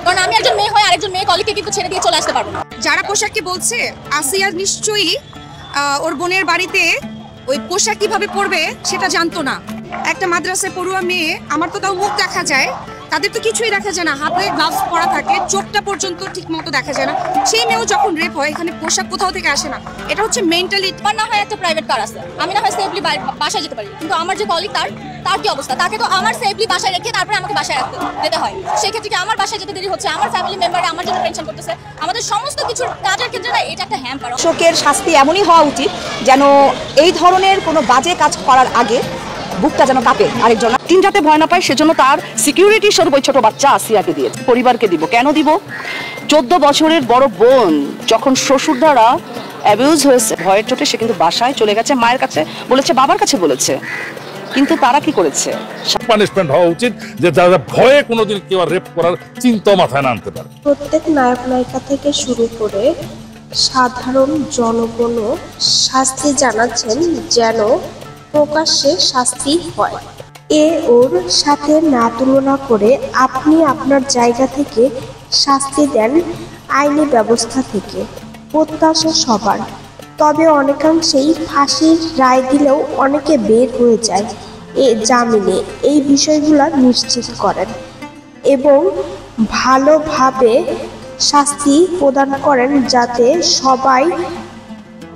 কারণ আমি একজন মেয়ে হয়ে আরেকজন মেয়ে কলিগকে কিন্তু ছেড়ে দিয়ে চলে আসতে পারবো না। যারা পোশাককে বলছে, আসিয়া নিশ্চয়ই ওর বোনের বাড়িতে ওই পোশাক কিভাবে পরবে সেটা জানতো না। একটা মাদ্রাসায় পড়ুয়া মেয়ে, আমার তো তাও মুখ দেখা যায়, তাদের তো কিছুই দেখা যায় না, হাতে গ্লাভস পরা থাকে, চোখটা পর্যন্ত ঠিক মতো দেখা যায় না। সেই মেয়েও যখন রেপ হয়, এখানে পোশাক কোথাও থেকে আসে না। এটা হচ্ছে মেন্টালি। আমার না হয় একটা প্রাইভেট কার আছে, আমি না হয় সেফলি বাসায় যেতে পারি, কিন্তু আমার যে কলিগ তার কি অবস্থা? তাকে তো আমার সেফলি বাসায় রেখে তারপরে আমাকে বাসায় যেতে হয়। সেক্ষেত্রে কি আমার বাসায় যেতে দেরি হচ্ছে, আমার ফ্যামিলি মেম্বাররা আমার জন্য টেনশন করতেছে, আমাদের সমস্ত কিছুর কাজের ক্ষেত্রে না এটা একটা হ্যাম্পার। শোকের শাস্তি এমনই হওয়া উচিত যেন এই ধরনের কোনো বাজে কাজ করার আগে বুকটা যেন কাঁপে আরেকজন। তিন যাতে ভয় না পায় সেজন্য তার সিকিউরিটি স্বরূপ ওই ছোট বাচ্চা আসিয়াকে দিয়ে পরিবারকে দিব। কেন দিব? 14 বছরের বড় বোন যখন শ্বশুর দ্বারা অ্যাবিউজ হয়েছে, ভয়ের চোটে সে কিন্তু বাসায় চলে গেছে, মায়ের কাছে বলেছে, বাবার কাছে বলেছে, কিন্তু তারা কি করেছে? পানিশমেন্ট হওয়া উচিত যে যারা ভয়ে কোনোদিন কেউ রেপ করার চিন্তা মাথায় না আনতে পারে। প্রত্যেক নায়ক নায়িকা থেকে শুরু করে সাধারণ জনগণও শাস্তি জানাচ্ছেন যেন প্রকাশ্যে শাস্তি হয়। ওর সাথে না তুলনা করে আপনি আপনার জায়গা থেকে শাস্তি দেন আইনি ব্যবস্থা থেকে, প্রত্যাশা সবার। তবে অনেকাংশেই ফাঁসির রায় দিলেও অনেকে বের হয়ে যায় জামিনে। এই বিষয়গুলো নিশ্চিত করেন এবং ভালোভাবে শাস্তি প্রদান করেন যাতে সবাই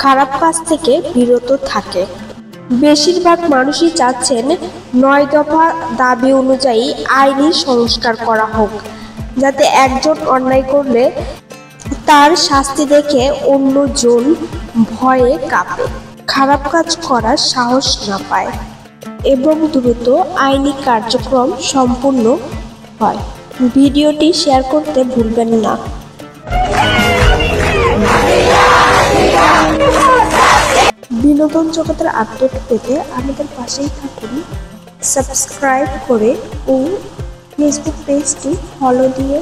খারাপ কাজ থেকে বিরত থাকে। বেশিরভাগ মানুষই চাচ্ছেন 9 দফা দাবি অনুযায়ী আইনি সংস্কার করা হোক, যাতে একজন অন্যায় করলে তার শাস্তি দেখে অন্যজন ভয়ে কাঁপে, খারাপ কাজ করার সাহস না পায় এবং দ্রুত আইনি কার্যক্রম সম্পূর্ণ হয়। ভিডিওটি শেয়ার করতে ভুলবেন না। বিনোদন জগতের আপডেট পেতে আমাদের পাশেই থাকুন, সাবস্ক্রাইব করে ও ফেসবুক পেজটি ফলো দিয়ে